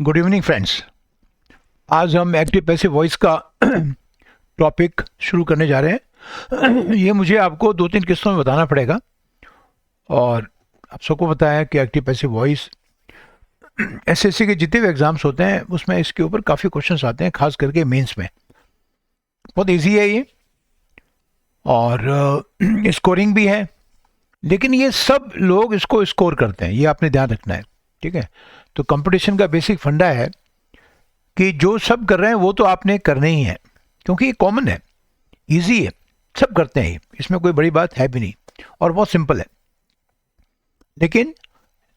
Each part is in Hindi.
Good evening friends. आज हम एक्टिव पैसिव वॉइस का टॉपिक शुरू करने जा रहे हैं। ये मुझे आपको 2-3 किस्तों में बताना पड़ेगा। और आप सबको पता है कि एक्टिव पैसिव वॉइस एसएससी के जितने भी एग्ज़ाम्स होते हैं उसमें इसके ऊपर काफ़ी क्वेश्चंस आते हैं, खास करके मेंस में। बहुत इजी है ये, और स्कोरिंग भी है। लेकिन ये सब लोग इसको स्कोर करते हैं, ये आपने ध्यान रखना है। ठीक है, तो कंपटीशन का बेसिक फंडा है कि जो सब कर रहे हैं वो तो आपने करना ही है, क्योंकि ये कॉमन है, इजी है, सब करते हैं, इसमें कोई बड़ी बात है भी नहीं और बहुत सिंपल है। लेकिन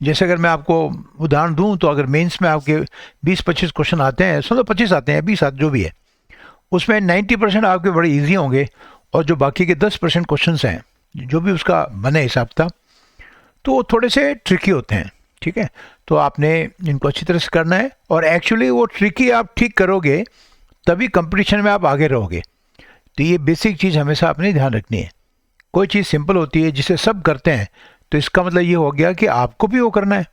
जैसे अगर मैं आपको उदाहरण दूं, तो अगर मेंस में आपके 20-25 क्वेश्चन आते हैं, समझो 25 आते हैं, 20 आते जो भी है, उसमें 90% आपके बड़े ईजी होंगे, और जो बाकी के 10% क्वेश्चन हैं, जो भी उसका बने हिसाब था, तो वो थोड़े से ट्रिकी होते हैं। ठीक है, तो आपने इनको अच्छी तरह से करना है, और एक्चुअली वो ट्रिकी आप ठीक करोगे तभी कंपटीशन में आप आगे रहोगे। तो ये बेसिक चीज़ हमेशा आपने ध्यान रखनी है। कोई चीज़ सिंपल होती है जिसे सब करते हैं, तो इसका मतलब ये हो गया कि आपको भी वो करना है।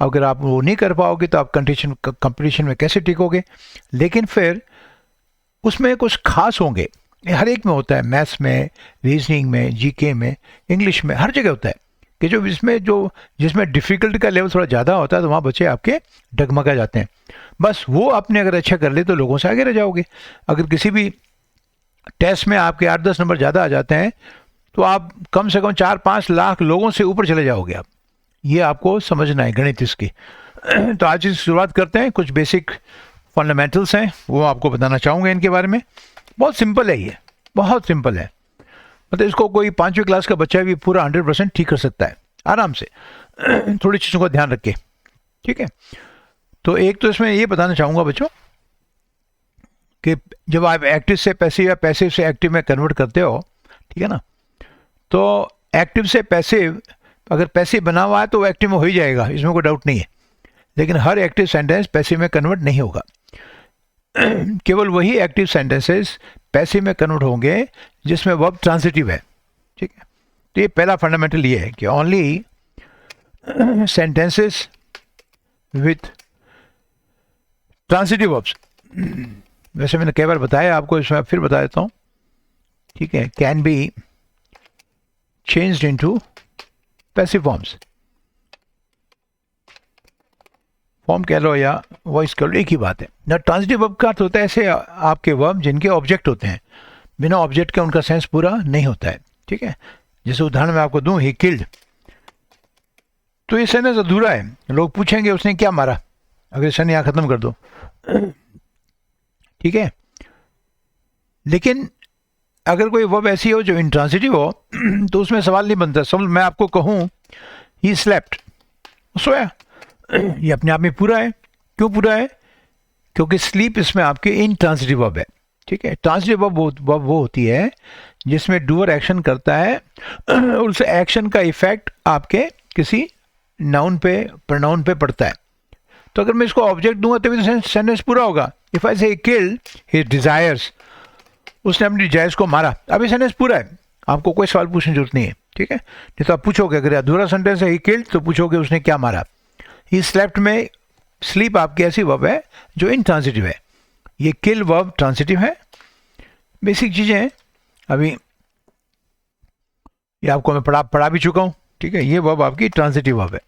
अगर आप वो नहीं कर पाओगे तो आप कंपटीशन में कैसे टिकोगे। लेकिन फिर उसमें कुछ खास होंगे, हर एक में होता है, मैथ्स में, रीजनिंग में, जीके में, इंग्लिश में, हर जगह होता है कि जो जिसमें डिफ़िकल्टी का लेवल थोड़ा ज़्यादा होता है, तो वहाँ बच्चे आपके डगमगा जाते हैं। बस वो आपने अगर अच्छा कर ले तो लोगों से आगे रह जाओगे। अगर किसी भी टेस्ट में आपके 8-10 नंबर ज़्यादा आ जाते हैं, तो आप कम से कम 4-5 लाख लोगों से ऊपर चले जाओगे आप। ये आपको समझना है गणित इसकी। तो आज इसकी शुरुआत करते हैं। कुछ बेसिक फंडामेंटल्स हैं, वो आपको बताना चाहूँगा इनके बारे में। बहुत सिंपल है ये, बहुत सिंपल है। मतलब इसको कोई 5वीं क्लास का बच्चा भी पूरा 100% ठीक कर सकता है आराम से, थोड़ी चीज़ों का ध्यान रख के। ठीक है, तो एक तो इसमें ये बताना चाहूँगा बच्चों कि जब आप एक्टिव से पैसिव या पैसिव से एक्टिव में कन्वर्ट करते हो, ठीक है ना, तो एक्टिव से पैसिव, अगर पैसिव बना हुआ है तो वो एक्टिव में हो ही जाएगा, इसमें कोई डाउट नहीं है। लेकिन हर एक्टिव सेंटेंस पैसिव में कन्वर्ट नहीं होगा। केवल वही एक्टिव सेंटेंसेस पैसिव में कन्वर्ट होंगे जिसमें वर्ब ट्रांजिटिव है। ठीक है, तो ये पहला फंडामेंटल ये है कि only sentences with transitive verbs, वैसे मैंने कई बार बताया आपको, इसमें फिर बता देता हूँ। ठीक है, can be changed into passive forms. Form कह लो या वॉइस कह लो, एक ही बात है ना। ट्रांजिटिव वर्ब का अर्थ होता है ऐसे आपके वर्ब जिनके ऑब्जेक्ट होते हैं, बिना ऑब्जेक्ट के उनका सेंस पूरा नहीं होता है। ठीक है, जैसे उदाहरण मैं आपको दूं, ही किल्ड, तो ये सेंटेंस अधूरा है। लोग पूछेंगे उसने क्या मारा, अगर सन यहाँ खत्म कर दो। ठीक है, लेकिन अगर कोई वर्ब ऐसी हो जो इंट्रांजिटिव हो, तो उसमें सवाल नहीं बनता। समझ, मैं आपको कहूँ ही स्लेप्ट, सोया, ये अपने आप में पूरा है। क्यों पूरा है? क्योंकि स्लीप इसमें आपके इंट्रांजिटिव वर्ब है। ठीक है, ट्रांजिटिव वर्ब वो होती है जिसमें डूअर एक्शन करता है, उस एक्शन का इफेक्ट आपके किसी नाउन पे, प्रोनाउन पे पड़ता है। तो अगर मैं इसको ऑब्जेक्ट दूंगा तभी तो सेंटेंस पूरा होगा। इफ आई से किल्ड हिज डिजायर्स, उसने अपनी डिजायर्स को मारा, अभी सेंटेंस पूरा है, आपको कोई सवाल पूछने की जरूरत नहीं है। ठीक है, नहीं तो आप पूछोगे, अगर अधूरा सेंटेंस है ही किल्ड, तो पूछोगे उसने क्या मारा। ही स्लेप्ट में स्लीप आपकी ऐसी वर्ब है जो इंट्रांजिटिव है। ये किल वर्ब ट्रांजिटिव है। बेसिक चीज़ें हैं, अभी ये आपको मैं पढ़ा भी चुका हूँ। ठीक है, ये वर्ब आपकी ट्रांजिटिव वर्ब है।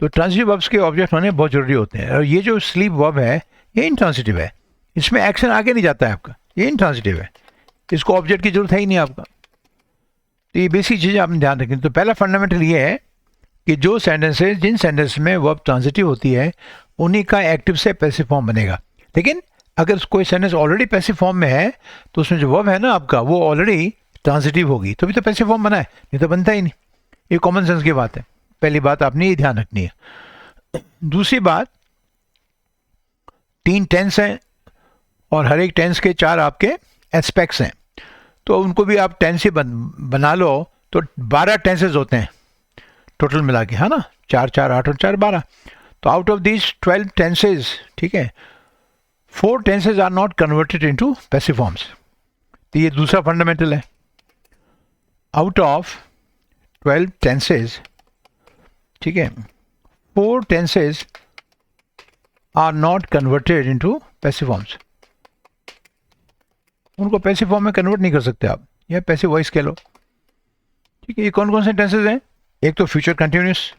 तो ट्रांजिटिव वर्ब्स के ऑब्जेक्ट होने बहुत जरूरी होते हैं, और ये जो स्लीप वर्ब है ये इंट्रांजिटिव है, इसमें एक्शन आगे नहीं जाता है आपका, ये इंट्रांजिटिव है, इसको ऑब्जेक्ट की जरूरत है ही नहीं आपका। तो ये बेसिक चीज़ें आपने ध्यान रखनी। तो पहला फंडामेंटल ये है कि जो सेंटेंसेस, जिन सेंटेंस में वर्ब ट्रांजिटिव होती है, उन्हीं का एक्टिव से पैसिव फॉर्म बनेगा। लेकिन अगर कोई सेंटेंस ऑलरेडी पैसिव फॉर्म में है, तो उसमें जो वर्ब है ना आपका, वो ऑलरेडी ट्रांजिटिव होगी, तो भी तो पैसिव फॉर्म बना है, नहीं तो बनता ही नहीं। ये कॉमन सेंस की बात है। पहली बात आपने ये ध्यान रखनी है। दूसरी बात, 3 टेंस हैं, और हर एक टेंस के 4 आपके एस्पेक्ट्स हैं, तो उनको भी आप टेंस ही बना लो, तो 12 टेंसेज होते हैं टोटल मिला के, है ना। 4 4 8 और 4 12। तो आउट ऑफ दिस 12 टेंसेज, ठीक है, 4 tenses are not converted into passive forms. तो ये दूसरा फंडामेंटल है। आउट ऑफ 12 टेंसेज, ठीक है, 4 tenses are not converted into passive forms. उनको पैसिव फॉर्म में कन्वर्ट नहीं कर सकते आप, या पैसिव वॉइस कह लो। ठीक है, ये कौन कौन से टेंसेज हैं? एक तो फ्यूचर कंटिन्यूस,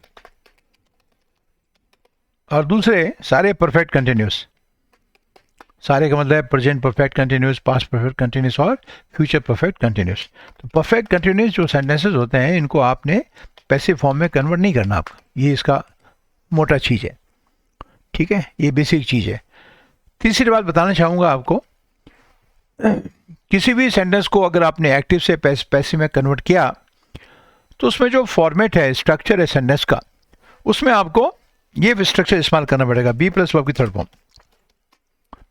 और दूसरे सारे परफेक्ट कंटिन्यूस। सारे का मतलब है present perfect continuous, past perfect continuous और फ्यूचर परफेक्ट कंटिन्यूस। तो परफेक्ट कंटिन्यूस जो सेंटेंसेस होते हैं इनको आपने पैसिव फॉर्म में कन्वर्ट नहीं करना आपका, ये इसका मोटा चीज़ है। ठीक है, ये बेसिक चीज़ है। तीसरी बात बताना चाहूँगा आपको, किसी भी सेंटेंस को अगर आपने एक्टिव से पैसिव में कन्वर्ट किया तो उसमें जो फॉर्मेट है, स्ट्रक्चर है सेंटेंस का, उसमें आपको ये स्ट्रक्चर इस्तेमाल करना पड़ेगा, बी प्लस वर्ब की थर्ड फॉर्म।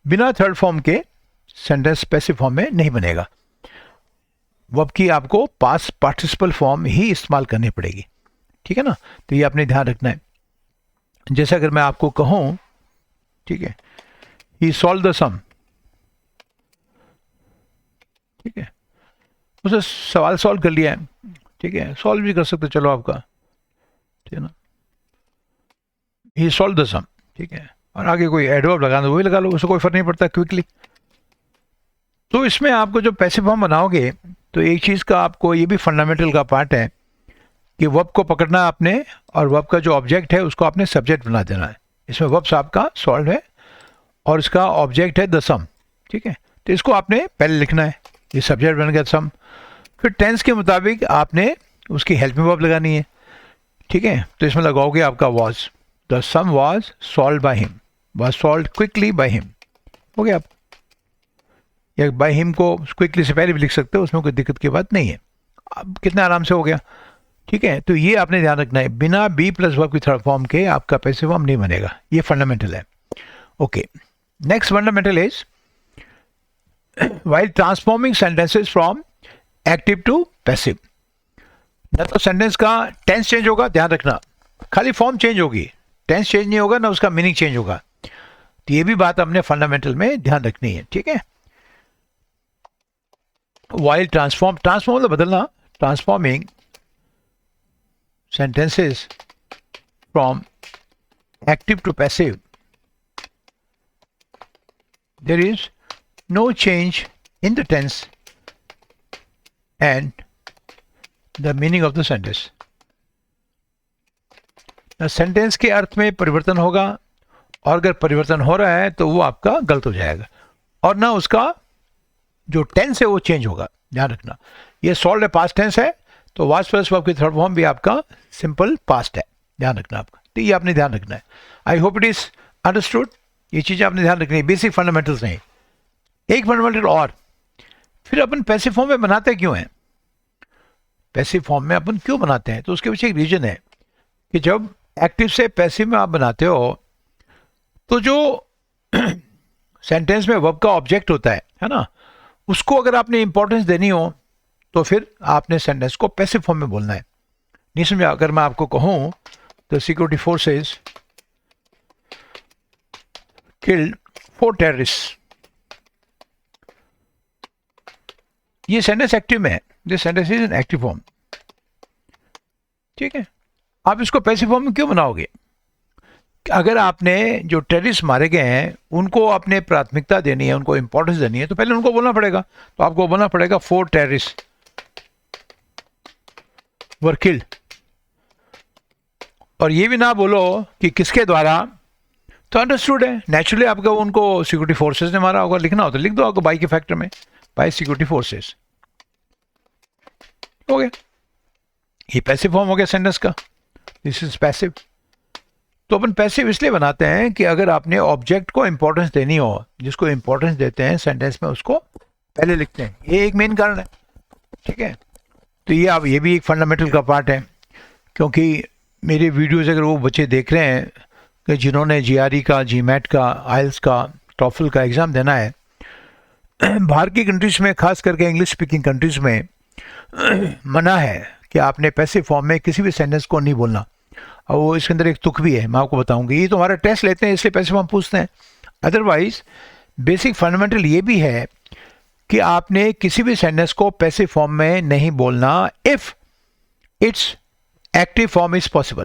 बिना थर्ड फॉर्म के सेंटेंस पैसिव फॉर्म में नहीं बनेगा। वर्ब की आपको पास्ट पार्टिसिपल फॉर्म ही इस्तेमाल करनी पड़ेगी। ठीक है ना, तो ये आपने ध्यान रखना है। जैसे अगर मैं आपको कहूँ, ठीक है, ही सॉल्व द सम, ठीक है, उसे सवाल सॉल्व कर लिया है। ठीक है, सॉल्व भी कर सकते चलो आपका, ठीक है ना, ही सॉल्व द सम। ठीक है, और आगे कोई एडवर्ब लगा दो, वही लगा लो, उससे कोई फर्क नहीं पड़ता, क्विकली। तो इसमें आपको जो पैसिव फॉर्म बनाओगे तो एक चीज़ का आपको ये भी फंडामेंटल का पार्ट है कि वर्ब को पकड़ना आपने, और वर्ब का जो ऑब्जेक्ट है उसको आपने सब्जेक्ट बना देना है। इसमें वर्ब आपका सॉल्व है और इसका ऑब्जेक्ट है द सम। ठीक है, तो इसको आपने पहले लिखना है, ये सब्जेक्ट बन गया सम। फिर टेंस के मुताबिक आपने उसकी हेल्पिंग वर्ब लगानी है। ठीक है, तो इसमें लगाओगे आपका was, the sum was solve by him, was solve quickly by him. हो गया आप, या बाय हिम को क्विकली से पहले भी लिख सकते हो, उसमें कोई दिक्कत की बात नहीं है। अब कितना आराम से हो गया। ठीक है, तो ये आपने ध्यान रखना है, बिना बी प्लस वर्ब की थर्ड फॉर्म के आपका पैसिव फॉर्म नहीं बनेगा, ये फंडामेंटल है। Okay, next fundamental is while transforming sentences from active to passive. ना तो सेंटेंस का टेंस चेंज होगा, ध्यान रखना, खाली फॉर्म चेंज होगी, टेंस चेंज नहीं होगा, ना उसका मीनिंग चेंज होगा। तो ये भी बात हमने फंडामेंटल में ध्यान रखनी है। ठीक है, while transform मतलब बदलना, transforming sentences from active to passive, there is no change in the tense and the meaning of the sentence. ना सेंटेंस के अर्थ में परिवर्तन होगा, और अगर परिवर्तन हो रहा है तो वो आपका गलत हो जाएगा, और ना उसका जो टेंस है वो चेंज होगा। ध्यान रखना, ये सॉल्व है, पास्ट टेंस है, तो वाज प्लस वर्ब की थर्ड फॉर्म भी आपका सिंपल पास्ट है। ध्यान रखना आपका, तो ये आपने ध्यान रखना है। I hope it is understood. ये चीज़ें आपने ध्यान रखनी है, बेसिक फंडामेंटल्स नहीं। एक फंडामेंटल और, फिर अपन पैसिव फॉर्म में बनाते क्यों हैं? पैसिव फॉर्म में अपन क्यों बनाते हैं? तो उसके पीछे एक रीजन है कि जब एक्टिव से पैसिव में आप बनाते हो तो जो सेंटेंस में वर्ब का ऑब्जेक्ट होता है ना, उसको अगर आपने इंपॉर्टेंस देनी हो तो फिर आपने सेंटेंस को पैसिव फॉर्म में बोलना है। नहीं समझा? अगर मैं आपको कहूं the security forces killed 4 terrorist, ये सेंटेंस एक्टिव में है, this sentence is an active form. ठीक है, आप इसको पैसिव फॉर्म में क्यों बनाओगे? अगर आपने जो टेररिस्ट मारे गए हैं उनको आपने प्राथमिकता देनी है, उनको इंपॉर्टेंस देनी है, तो पहले उनको बोलना पड़ेगा। तो आपको बोलना पड़ेगा 4 टेररिस्ट वर किल्ड, और ये भी ना बोलो कि किसके द्वारा, तो अंडरस्टूड है, नेचुरली आपका उनको सिक्योरिटी फोर्सेस ने मारा होगा। लिखना हो तो लिख दो आपको बाई के फैक्टर में, बाई सिक्योरिटी फोर्सेस। हो गया, ये पैसिव फॉर्म हो गया सेंटेंस का, दिस इज पैसिव। तो अपन पैसिव इसलिए बनाते हैं कि अगर आपने ऑब्जेक्ट को इंपॉर्टेंस देनी हो, जिसको इंपॉर्टेंस देते हैं सेंटेंस में, उसको पहले लिखते हैं। ये एक मेन कारण है। ठीक है, तो ये आप, ये भी एक फंडामेंटल का पार्ट है, क्योंकि मेरे वीडियोस अगर वो बच्चे देख रहे हैं कि जिन्होंने GRE का, GMAT का, IELTS का, TOEFL का एग्ज़ाम देना है, बाहर की कंट्रीज़ में, खास करके इंग्लिश स्पीकिंग कंट्रीज़ में मना है कि आपने पैसिव फॉर्म में किसी भी सेंटेंस को नहीं बोलना। और वो इसके अंदर एक तुक भी है, मैं आपको बताऊंगी। ये तो हमारा टेस्ट लेते हैं इसलिए पैसिव फॉर्म पूछते हैं, अदरवाइज बेसिक फंडामेंटल ये भी है कि आपने किसी भी सेंटेंस को पैसिव फॉर्म में नहीं बोलना if it's active form is possible.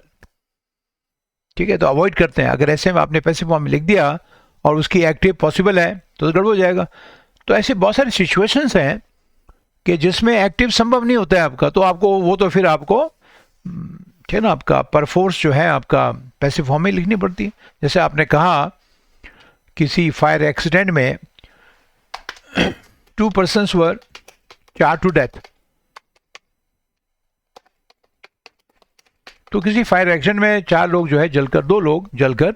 ठीक है, तो अवॉइड करते हैं। अगर ऐसे में आपने पैसिव फॉर्म में लिख दिया और उसकी एक्टिव पॉसिबल है तो गड़बड़ हो जाएगा। तो ऐसे बहुत सारी सिचुएशंस हैं कि जिसमें एक्टिव संभव नहीं होता है आपका, तो आपको वो तो फिर आपको ठीक है ना, आपका परफोर्स जो है आपका पैसिव फॉर्म में लिखनी पड़ती है। जैसे आपने कहा किसी फायर एक्सीडेंट में 2 persons were charge to death, तो किसी फायर एक्सीडेंट में 4 लोग जो है जलकर 2 लोग जलकर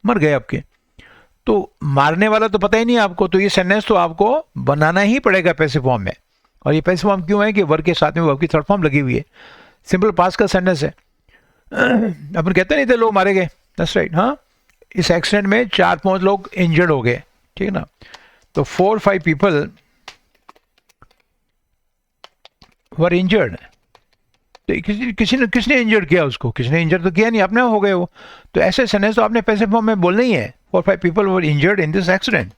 मर गए आपके, तो मारने वाला तो पता ही नहीं आपको, तो ये सेंटेंस तो आपको बनाना ही पड़ेगा पैसिव फॉर्म में। और ये पैसिव फॉर्म क्यों है कि वर्ब के साथ में वर्ब की थर्ड फॉर्म लगी हुई है, सिंपल पास्ट का सेंटेंस है। अपन कहते नहीं थे लोग मारे गए, दैट्स राइट। हाँ, इस एक्सीडेंट में 4-5 लोग इंजर्ड हो गए, ठीक है ना, तो 4-5 पीपल वर इंजर्ड। तो किसने इंजर्ड किया उसको, किसने इंजर्ड तो किया नहीं, अपने हो गए वो। तो ऐसे सेंटेंस तो आपने पैसिव फॉर्म में बोलना ही है, 4-5 people were injured in this accident.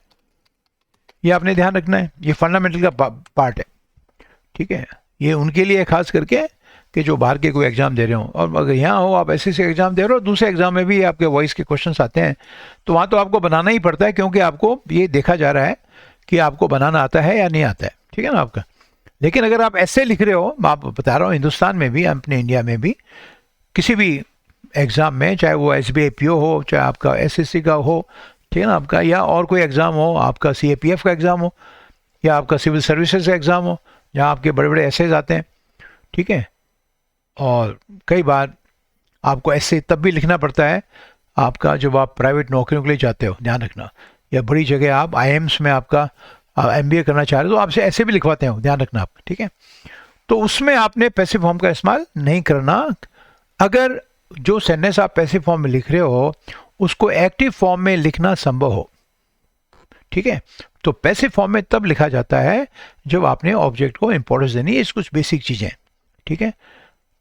ये आपने ध्यान रखना है, ये फंडामेंटल का पार्ट है, ठीक है। ये उनके लिए खास करके कि जो बाहर के कोई एग्जाम दे रहे हो, और अगर यहाँ हो आप ऐसे से एग्जाम दे रहे हो, दूसरे एग्जाम में भी आपके वॉइस के क्वेश्चंस आते हैं, तो वहाँ तो आपको बनाना ही पड़ता है, क्योंकि आपको ये देखा जा रहा है कि आपको बनाना आता है या नहीं आता है, ठीक है ना आपका। लेकिन अगर आप ऐसे लिख रहे हो, मैं आप बता रहा हूँ हिंदुस्तान में भी, अपने इंडिया में भी, किसी भी एग्ज़ाम में, चाहे वो SBI PO हो, चाहे आपका SSC का हो, ठीक है ना आपका, या और कोई एग्ज़ाम हो, आपका CAPF का एग्ज़ाम हो, या आपका सिविल सर्विसेज का एग्ज़ाम हो, जहाँ आपके बड़े बड़े एसेज आते हैं, ठीक है। और कई बार आपको ऐसे तब भी लिखना पड़ता है आपका जब आप प्राइवेट नौकरियों के लिए जाते हो, ध्यान रखना, या बड़ी जगह आप IIMs में आपका MBA करना चाह रहे हो, तो आपसे ऐसे भी लिखवाते हैं, ध्यान रखना आप, ठीक है। तो उसमें आपने पैसिव फॉर्म का इस्तेमाल नहीं करना। अगर जो सेंटेंस आप पैसिव फॉर्म में लिख रहे हो उसको एक्टिव फॉर्म में लिखना संभव हो, ठीक है, तो पैसिव फॉर्म में तब लिखा जाता है जब आपने ऑब्जेक्ट को इंपॉर्टेंस देनी है। कुछ बेसिक चीज़ें, ठीक है,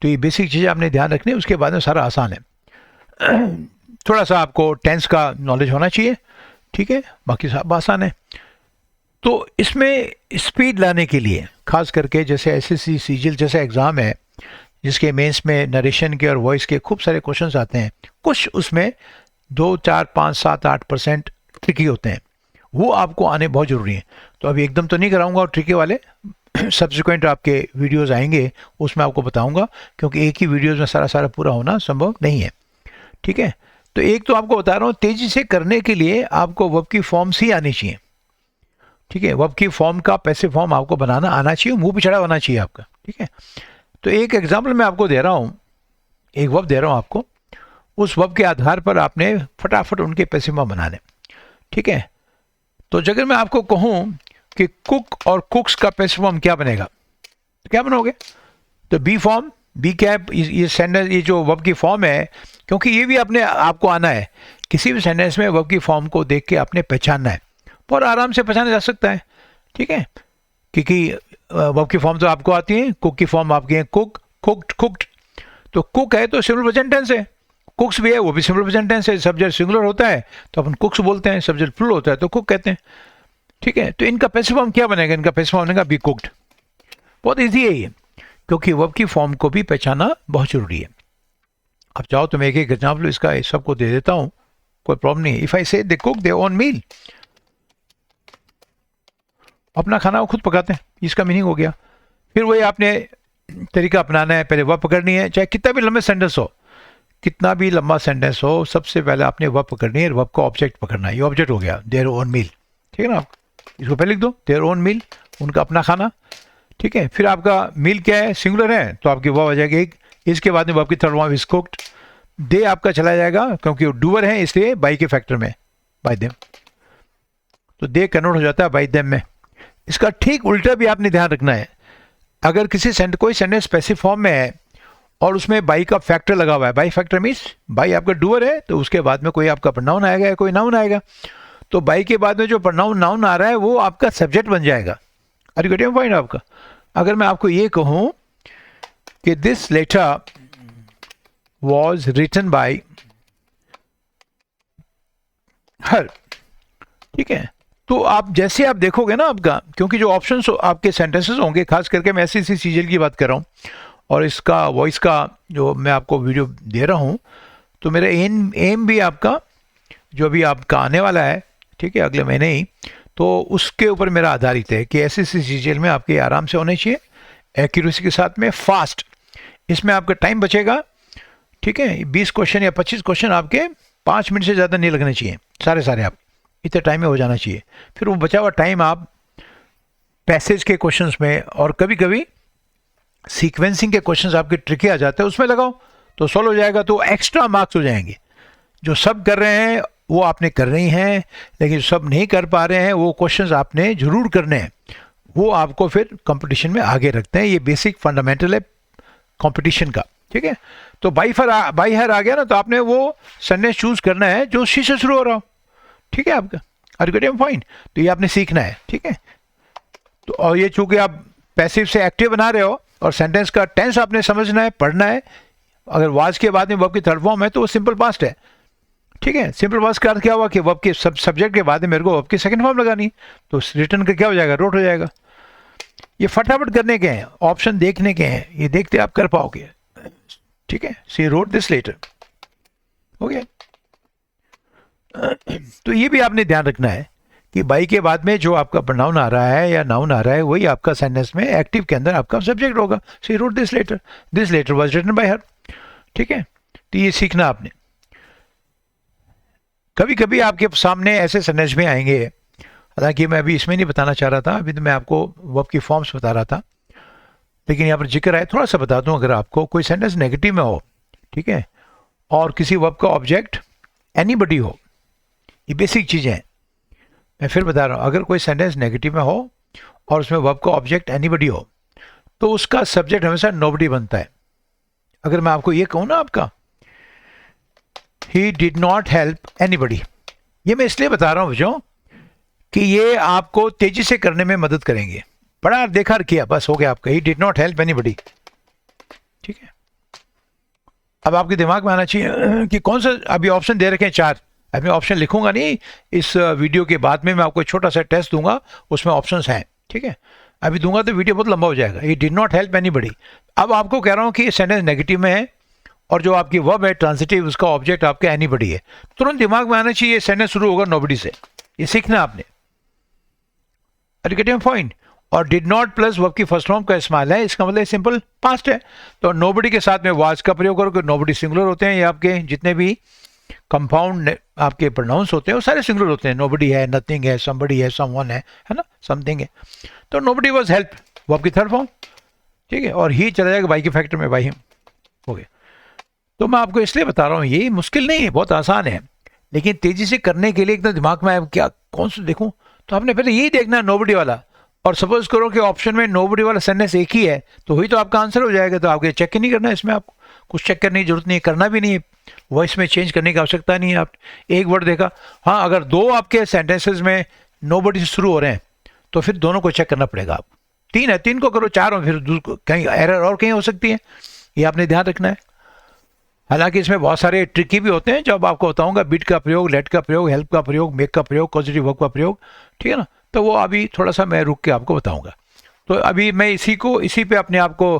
तो ये बेसिक चीज़ें आपने ध्यान रखनी है, उसके बाद में सारा आसान है। थोड़ा सा आपको टेंस का नॉलेज होना चाहिए, ठीक है, बाकी सब आसान है। तो इसमें स्पीड लाने के लिए खास करके जैसे SSC CGL जैसा एग्ज़ाम है जिसके मेंस में नरेशन के और वॉइस के खूब सारे क्वेश्चंस आते हैं, कुछ उसमें 2, 4, 5, 7, 8% ट्रिकी होते हैं, वो आपको आने बहुत ज़रूरी है। तो अभी एकदम तो नहीं कराऊंगा, और ट्रिकी वाले सब्सिक्वेंट आपके वीडियोस आएंगे उसमें आपको बताऊंगा, क्योंकि एक ही वीडियोस में सारा पूरा होना संभव नहीं है, ठीक है। तो एक तो आपको बता रहा हूँ, तेज़ी से करने के लिए आपको वर्ब की फॉर्म्स ही आनी चाहिए, ठीक है। वर्ब की फॉर्म का पैसिव फॉर्म आपको बनाना आना चाहिए, मुंह पे चढ़ा होना चाहिए आपका, ठीक है। तो एक एग्जाम्पल मैं आपको दे रहा हूँ, एक वर्ब दे रहा हूँ आपको, उस वर्ब के आधार पर आपने फटाफट उनके पैसिव फॉर्म बनाने, ठीक है। तो अगर मैं आपको कहूँ कि कुक और कुक्स का पैसिव फॉर्म क्या बनेगा, तो क्या बनोगे? तो बी फॉर्म, बी क्या है, ये सेंटेंस, ये जो वर्ब की फॉर्म है, क्योंकि ये भी अपने आपको आना है, किसी भी सेंटेंस में वर्ब की फॉर्म को देख के आपने पहचानना है, और आराम से पहचाना जा सकता है, ठीक है, क्योंकि वर्ब की फॉर्म तो आपको आती है, कुक की फॉर्म आपकी है कुक, कुक्ड, कुक्ड। तो कुक है तो सिंपल प्रेजेंट टेंस है, कुक्स भी है वो भी सिंपल प्रेजेंट टेंस है। सब्जेक्ट सिंगुलर होता है तो अपन कुक्स बोलते हैं, सब्जेक्ट प्लूरल होता है तो कुक कहते हैं, ठीक है। तो इनका पैसिव फॉर्म क्या बनेगा? इनका पैसिव फॉर्म बनेगा बी कुक्ड। बहुत ईजी है ये, क्योंकि वर्ब की फॉर्म को भी पहचाना बहुत जरूरी है। अब चाहो तो मैं एक एक एग्जाम्पल इसका सबको दे देता हूँ, कोई प्रॉब्लम नहीं है। इफ आई से दे कुक देयर ओन मील, अपना खाना वो खुद पकाते हैं, इसका मीनिंग हो गया। फिर वही आपने तरीका अपनाना है, पहले वर्ब पकड़नी है, चाहे कितना भी लंबा सेंटेंस हो, कितना भी लंबा सेंटेंस हो, सबसे पहले आपने वर्ब पकड़नी है, वर्ब का ऑब्जेक्ट पकड़ना है। ये ऑब्जेक्ट हो गया देयर ओन मील, ठीक है ना। इसको पहले लिख दो, देयर ओन मील, उनका अपना खाना, ठीक है। फिर आपका मील क्या है, सिंगुलर है तो आपकी वर्ब आ जाएगी एक, इसके बाद में वर्ब की थर्ड फॉर्म इज कुक्ड। दे आपका चला जाएगा क्योंकि वो डूअर है, इसलिए बाई के फैक्टर में बाई देम, तो दे कन्वर्ट हो जाता है बाई देम में। इसका ठीक उल्टा भी आपने ध्यान रखना है। अगर किसी कोई सेंटेंस पैसिव फॉर्म में है और उसमें बाई का फैक्टर लगा हुआ है, बाई फैक्टर मीन्स बाई आपका डूअर है तो उसके बाद में कोई आपका प्रोनाउन आएगा या कोई नाउन आएगा, तो बाई के बाद में जो प्रोनाउन नाउन आ रहा है वो आपका सब्जेक्ट बन जाएगा। आर यू गेटिंग पॉइंट आपका? अगर मैं आपको ये कहूं कि this letter was written by her, ठीक है, तो आप जैसे आप देखोगे ना आपका, क्योंकि जो ऑप्शंस आपके सेंटेंसेस होंगे, खास करके मैं ऐसी सीजीएल की बात कर रहा हूँ और इसका वॉइस का जो मैं आपको वीडियो दे रहा हूँ, तो मेरा एम भी आपका जो भी आपका आने वाला है, ठीक है, अगले महीने ही, तो उसके ऊपर मेरा आधारित है कि ऐसे सीजीएल में आपके आराम से होने चाहिए, एक्यूरेसी के साथ में, फास्ट। इसमें आपका टाइम बचेगा, ठीक है, 20 क्वेश्चन या 25 क्वेश्चन आपके 5 मिनट से ज़्यादा नहीं लगने चाहिए, सारे आप इतने टाइम में हो जाना चाहिए। फिर वो बचा हुआ टाइम आप पैसेज के क्वेश्चंस में और कभी कभी सीक्वेंसिंग के क्वेश्चंस आपके ट्रिकी आ जाते हैं, उसमें लगाओ तो सॉल्व हो जाएगा, तो एक्स्ट्रा मार्क्स हो जाएंगे। जो सब कर रहे हैं वो आपने करने ही हैं, लेकिन सब नहीं कर पा रहे हैं वो क्वेश्चंस आपने जरूर करने हैं, वो आपको फिर कंपटीशन में आगे रखते हैं। ये बेसिक फंडामेंटल है कंपटीशन का, ठीक है। तो बाई हर आ गया ना, तो आपने वो सेंटेंस चूज करना है जो सी से शुरू हो रहा हो, ठीक है आपका। Are getting point? तो ये आपने सीखना है, ठीक है। तो और ये चूंकि आप पैसिव से एक्टिव बना रहे हो और सेंटेंस का टेंस आपने समझना है, पढ़ना है। अगर वाज के बाद में वर्ब की थर्ड फॉर्म है तो वो सिंपल पास्ट है, ठीक है। सिंपल पास्ट का अर्थ क्या हुआ कि वर्ब के सब्जेक्ट के बाद में मेरे को वर्ब की सेकंड फॉर्म लगानी, तो रिटर्न का क्या हो जाएगा, रोट हो जाएगा। ये फटाफट करने के हैं, ऑप्शन देखने के हैं, ये देखते आप कर पाओगे, ठीक है। सी रोट दिस लेटर, हो गया। तो ये भी आपने ध्यान रखना है कि बाई के बाद में जो आपका प्रोनाउन आ रहा है या नाउन आ रहा है वही आपका सेंटेंस में एक्टिव के अंदर आपका सब्जेक्ट होगा। She wrote this letter was written by her, ठीक है। तो ये सीखना आपने। कभी कभी आपके सामने ऐसे सेंटेंस में आएंगे, हालांकि मैं अभी इसमें नहीं बताना चाह रहा था, अभी तो मैं आपको वर्ब की फॉर्म्स बता रहा था, लेकिन यहाँ पर जिक्र है, थोड़ा सा बता दूं। अगर आपको कोई सेंटेंस नेगेटिव में हो, ठीक है, और किसी वर्ब का ऑब्जेक्ट एनीबडी हो, ये बेसिक चीज़ें हैं, मैं फिर बता रहा हूँ। अगर कोई सेंटेंस नेगेटिव में हो और उसमें वर्ब का ऑब्जेक्ट एनीबडी हो, तो उसका सब्जेक्ट हमेशा नोबडी बनता है। अगर मैं आपको ये कहूँ ना, आपका he did not help anybody, ये मैं इसलिए बता रहा हूँ बच्चों कि ये आपको तेजी से करने में मदद करेंगे। पढ़ा, देखा, किया, बस हो गया आपका, he did not help anybody, ठीक है। अब आपके दिमाग में आना चाहिए कि कौन सा, अभी ऑप्शन दे रखे हैं 4, अब मैं ऑप्शन लिखूंगा नहीं, इस वीडियो के बाद में मैं आपको एक छोटा सा टेस्ट दूंगा, उसमें ऑप्शंस हैं, ठीक है। अभी दूंगा तो वीडियो बहुत लंबा हो जाएगा। He did not help anybody. अब आपको कह रहा हूँ कि सेंटेंस नेगेटिव में है और जो आपकी वर्ब है ट्रांजिटिव, उसका ऑब्जेक्ट आपका एनीबडी है, तुरंत दिमाग में आना चाहिए सेंटेंस शुरू होगा नोबडी से। ये सीखना आपने, गेटिंग पॉइंट। और डिड नॉट प्लस वर्ब की फर्स्ट फॉर्म का इस्तेमाल है, इसका मतलब सिंपल पास्ट है। तो नोबडी के साथ में वाज का प्रयोग करो, नोबडी सिंगुलर होते हैं, ये आपके जितने भी कंपाउंड आपके प्रोनाउंस होते हैं वो सारे सिंगुलर होते हैं। नोबडी है, नथिंग है, समबडी है, समवन है ना, समथिंग है। तो नोबडी वाज हेल्प, वर्ब की थर्ड फॉर्म, ठीक है। और ही चला जाएगा बाई के फैक्टर में, बाई हिम, हो गया। तो मैं आपको इसलिए बता रहा हूँ, ये मुश्किल नहीं है, बहुत आसान है, लेकिन तेजी से करने के लिए एकदम दिमाग में क्या कौन सा देखूं, तो आपने पहले यही देखना है, नोबडी वाला। और सपोज करो कि ऑप्शन में नोबडी वाला सेंटेंस एक ही है, तो वही तो आपका आंसर हो जाएगा। तो आपके चेक ही नहीं करना है, इसमें आपको कुछ चेक करने की जरूरत नहीं है, करना भी नहीं है, वॉइस में चेंज करने की आवश्यकता नहीं है। आप एक वर्ड देखा, हाँ, अगर 2 आपके सेंटेंसेस में नोबडी से शुरू हो रहे हैं तो फिर दोनों को चेक करना पड़ेगा। आप 3 है, 3 को करो, 4 हो, फिर कहीं एरर और कहीं हो सकती है, ये आपने ध्यान रखना है। हालांकि इसमें बहुत सारे ट्रिकी भी होते हैं, जब आपको बताऊंगा बिट का प्रयोग, लेट का प्रयोग, हेल्प का प्रयोग, मेक का प्रयोग, पॉजिटिव वर्ब का प्रयोग, ठीक है ना। तो वो अभी थोड़ा सा मैं रुक के आपको बताऊंगा। तो अभी मैं इसी पे अपने आप को